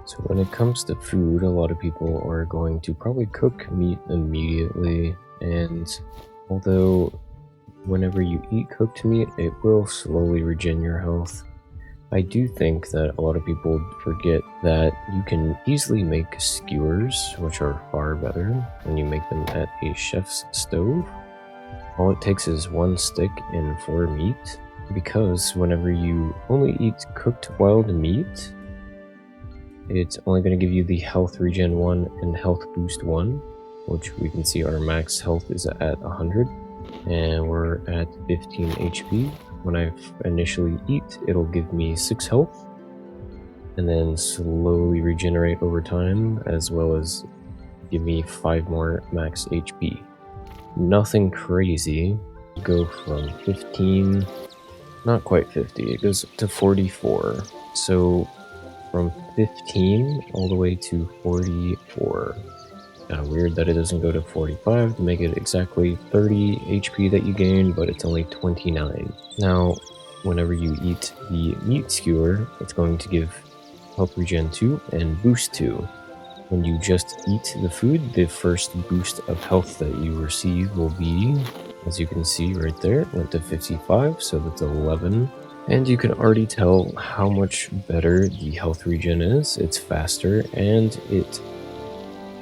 So when it comes to food, a lot of people are going to probably cook meat immediately, and although whenever you eat cooked meat, it will slowly regen your health. I do think that a lot of people forget that you can easily make skewers, which are far better when you make them at a chef's stove. All it takes is one stick and 4 meat, because whenever you only eat cooked wild meat, it's only going to give you the health regen 1 and health boost 1, which we can see our max health is at 100, and we're at 15 HP. When I initially eat, it'll give me 6 health, and then slowly regenerate over time, as well as give me 5 more max HP. Nothing crazy. Go from 15, not quite 50, it goes to 44. So from 15 all the way to 44. Kind of weird that it doesn't go to 45 to make it exactly 30 HP that you gain, but it's only 29. Now, whenever you eat the meat skewer, it's going to give health regen 2 and boost 2. When you just eat the food, the first boost of health that you receive will be, as you can see right there, it went to 55, so that's 11. And you can already tell how much better the health regen is. It's faster, and it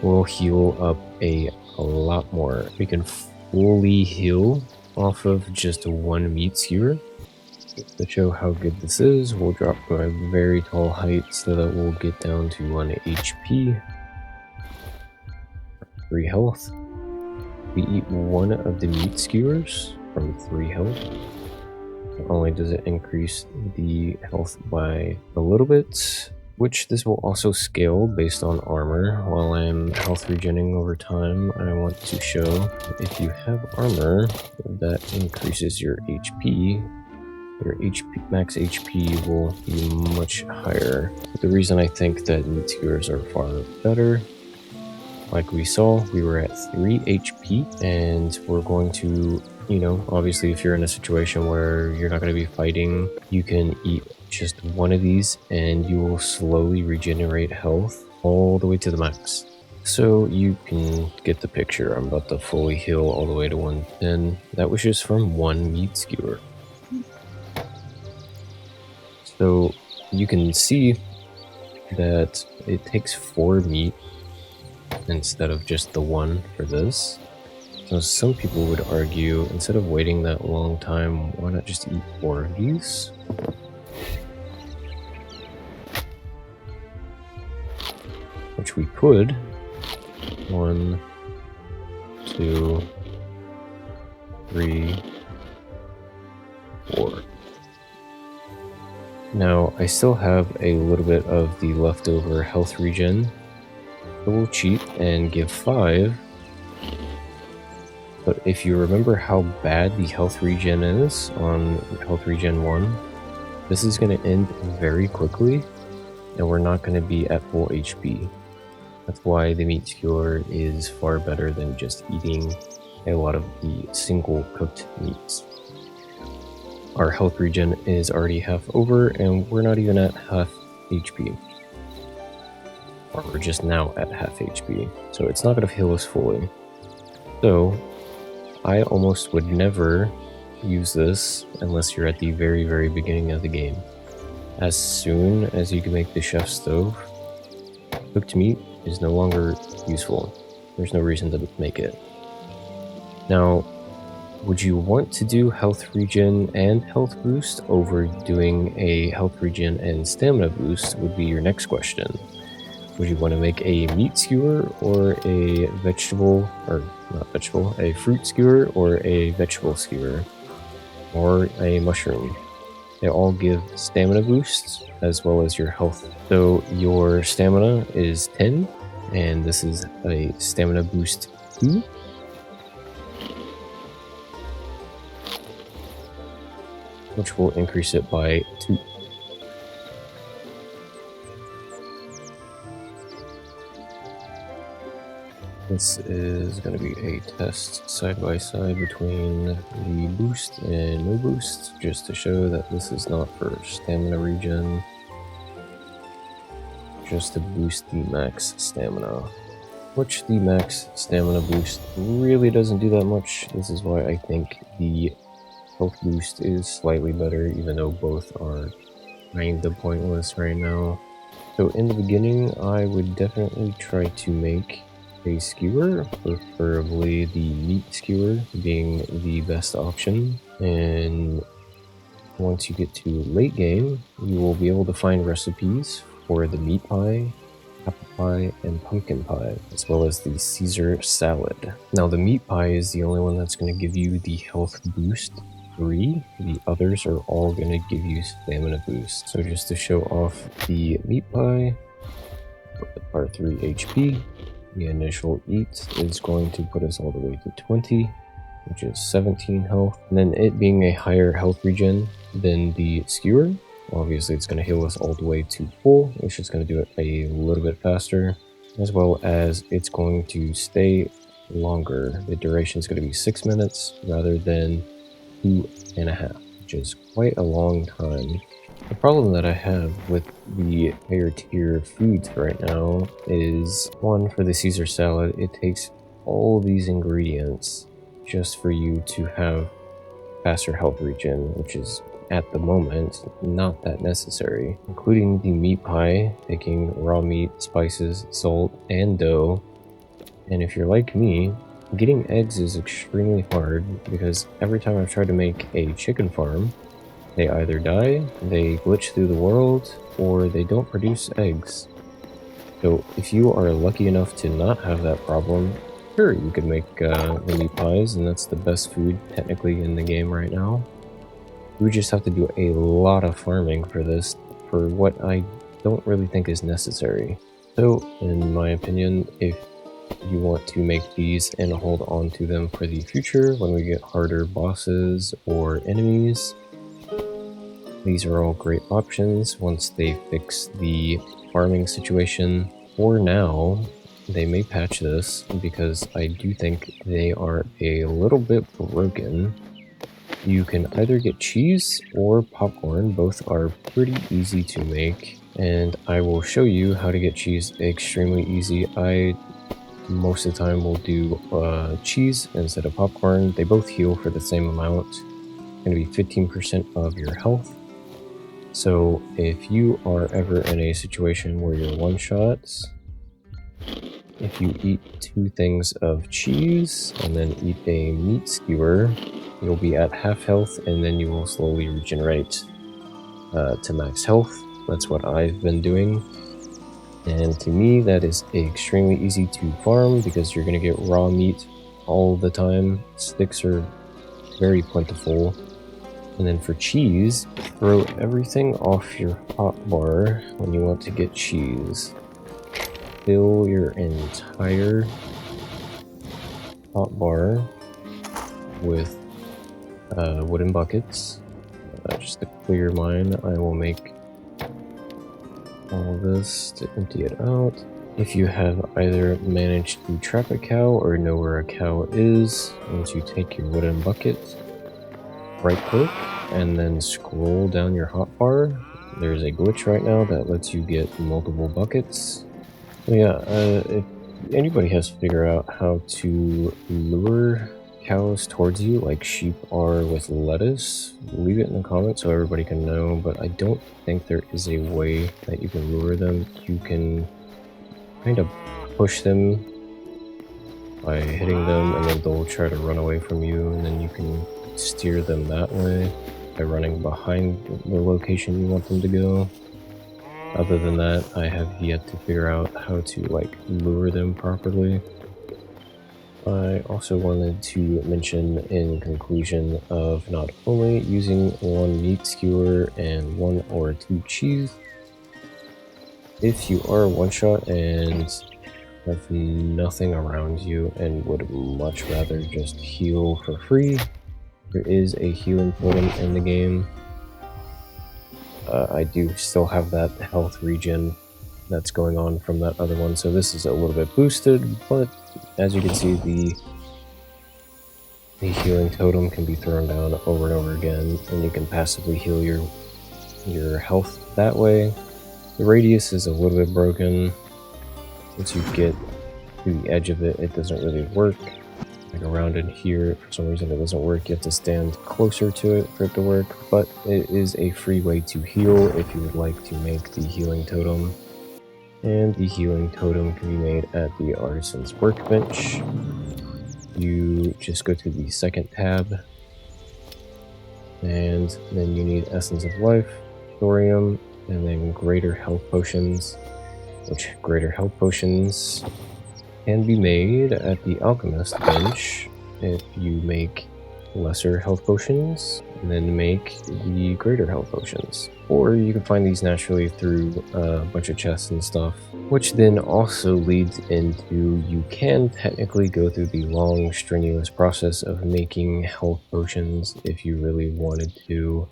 will heal up a lot more. We can fully heal off of just one meat skewer. To show how good this is, we'll drop my very tall height so that we'll get down to 1 HP. 3 health. We eat one of the meat skewers from 3 health. Not only does it increase the health by a little bit, which this will also scale based on armor. While I'm health regenerating over time, I want to show that if you have armor, that increases your HP. Your max HP will be much higher. But the reason I think that meat skewers are far better, like we saw, we were at 3 HP, and we're going to, obviously if you're in a situation where you're not going to be fighting, you can eat just one of these and you will slowly regenerate health all the way to the max. So you can get the picture. I'm about to fully heal all the way to 110. That was just from one meat skewer. So you can see that it takes 4 meat instead of just the 1 for this. So some people would argue, instead of waiting that long time, why not just eat 4 of these? Which we could. 1, 2, 3, 4. Now, I still have a little bit of the leftover health regen. I will cheat and give 5. But if you remember how bad the health regen is on health regen 1, this is going to end very quickly, and we're not going to be at full HP. That's why the meat skewer is far better than just eating a lot of the single cooked meats. Our health regen is already half over, and we're not even at half HP. Or we're just now at half HP, so it's not going to heal us fully. So I almost would never use this unless you're at the very, very beginning of the game. As soon as you can make the chef's stove, cooked meat is no longer useful. There's no reason to make it. Now, would you want to do health regen and health boost over doing a health regen and stamina boost would be your next question. Would you want to make a meat skewer or a a fruit skewer or a vegetable skewer or a mushroom? They all give stamina boosts as well as your health. So your stamina is 10, and this is a stamina boost 2. Which will increase it by 2. This is going to be a test side by side between the boost and no boost, just to show that this is not for stamina regen. just to boost the max stamina, which the max stamina boost really doesn't do that much. This is why I think the health boost is slightly better, even though both are kind of pointless right now. So in the beginning, I would definitely try to make a skewer, preferably the meat skewer being the best option. And once you get to late game, you will be able to find recipes for the meat pie, apple pie, and pumpkin pie, as well as the Caesar salad. Now the meat pie is the only one that's going to give you the health boost 3. The others are all going to give you stamina boost. So just to show off the meat pie, our 3 HP, the initial eat is going to put us all the way to 20, which is 17 health. And then it being a higher health regen than the skewer, obviously it's going to heal us all the way to full. It's just going to do it a little bit faster, as well as it's going to stay longer. The duration is going to be 6 minutes rather than 2.5, which is quite a long time. The problem that I have with the higher tier foods right now is, one, for the Caesar salad, it takes all these ingredients just for you to have faster health regen, which is at the moment not that necessary, including the meat pie, taking raw meat, spices, salt, and dough. And if you're like me, getting eggs is extremely hard because every time I've tried to make a chicken farm, they either die, they glitch through the world, or they don't produce eggs. So if you are lucky enough to not have that problem, sure, you could make the meat pies, and that's the best food technically in the game right now. You would just have to do a lot of farming for this, for what I don't really think is necessary. So, in my opinion, if you want to make these and hold on to them for the future when we get harder bosses or enemies, these are all great options once they fix the farming situation. For now, they may patch this because I do think they are a little bit broken. You can either get cheese or popcorn, both are pretty easy to make, and I will show you how to get cheese extremely easy. I most of the time will do cheese instead of popcorn. They both heal for the same amount. It's going to be 15% of your health. So if you are ever in a situation where you're one-shots, if you eat 2 things of cheese and then eat a meat skewer, you'll be at half health, and then you will slowly regenerate to max health. That's what I've been doing. And to me, that is extremely easy to farm because you're going to get raw meat all the time. Sticks are very plentiful. And then for cheese, throw everything off your hotbar when you want to get cheese. Fill your entire hotbar with wooden buckets. Just to clear mine, I will make all of this to empty it out. If you have either managed to trap a cow or know where a cow is, once you take your wooden bucket, right click and then scroll down your hotbar. There's a glitch right now that lets you get multiple buckets. So yeah, if anybody has to figure out how to lure cows towards you like sheep are with lettuce, leave it in the comments so everybody can know, but I don't think there is a way that you can lure them. You can kind of push them by hitting them, and then they'll try to run away from you, and then you can steer them that way by running behind the location you want them to go. Other than that, I have yet to figure out how to like lure them properly. I also wanted to mention in conclusion of not only using 1 meat skewer and 1 or 2 cheese. If you are one-shot and have nothing around you and would much rather just heal for free, there is a healing totem in the game. I do still have that health regen that's going on from that other one, so this is a little bit boosted, but as you can see, the healing totem can be thrown down over and over again, and you can passively heal your health that way. The radius is a little bit broken. Once you get to the edge of it, it doesn't really work. Like around in here, for some reason it doesn't work. You have to stand closer to it for it to work, but it is a free way to heal if you would like to make the healing totem. And the healing totem can be made at the artisan's workbench. You just go to the second tab, and then you need Essence of Life, Thorium, and then Greater Health Potions, which Greater Health Potions can be made at the Alchemist bench if you make lesser health potions and then make the greater health potions. Or you can find these naturally through a bunch of chests and stuff, which then also leads into you can technically go through the long, strenuous process of making health potions if you really wanted to.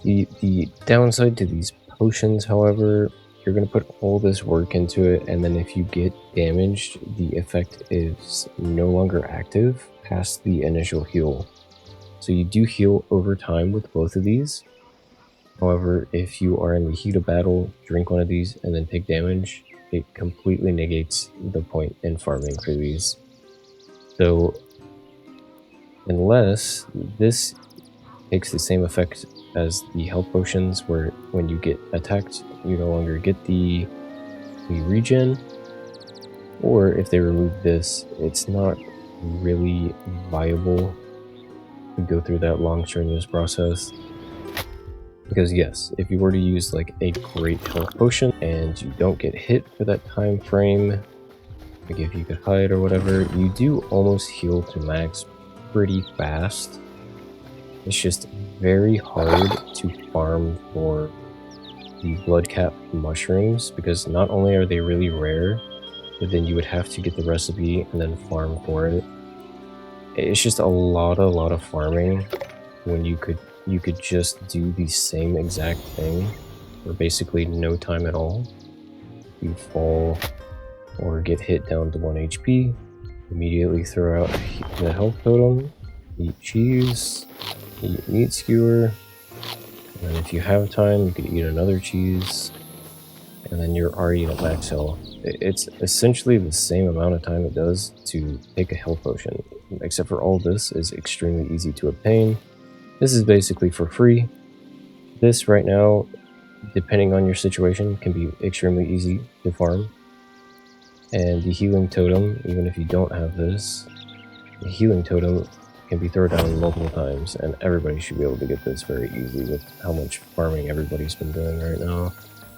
The downside to these potions, however, you're going to put all this work into it, and then if you get damaged, the effect is no longer active past the initial heal. So you do heal over time with both of these. However, if you are in the heat of battle, drink one of these, and then take damage, it completely negates the point in farming for these. So, unless this takes the same effect as the health potions, where when you get attacked, you no longer get the regen, or if they remove this, it's not really viable to go through that long strenuous process. Because yes, if you were to use like a great health potion and you don't get hit for that time frame, like if you could hide or whatever, you do almost heal to max pretty fast. It's just very hard to farm for the bloodcap mushrooms, because not only are they really rare, but then you would have to get the recipe and then farm for it. It's just a lot of farming when you could just do the same exact thing for basically no time at all. You fall or get hit down to 1 HP, immediately throw out the health totem, eat cheese, eat meat skewer, and if you have time, you could eat another cheese, and then you're already at max health. It's essentially the same amount of time it does to take a health potion, except for all this is extremely easy to obtain. This is basically for free. This right now, depending on your situation, can be extremely easy to farm. And the healing totem, even if you don't have this, the healing totem can be thrown down multiple times, and everybody should be able to get this very easily with how much farming everybody's been doing right now.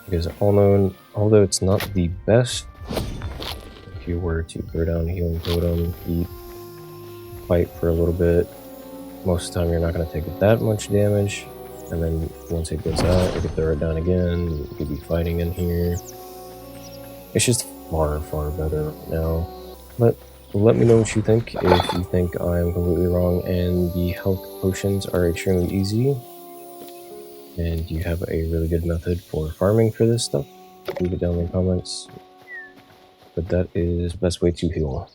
Because although it's not the best, if you were to throw down a healing totem, eat, fight for a little bit, most of the time you're not going to take that much damage, and then once it goes out, you can throw it down again, you could be fighting in here. It's just far better right now. But let me know what you think, if you think I'm completely wrong and the health potions are extremely easy, and you have a really good method for farming for this stuff, leave it down in the comments. But that is the best way to heal.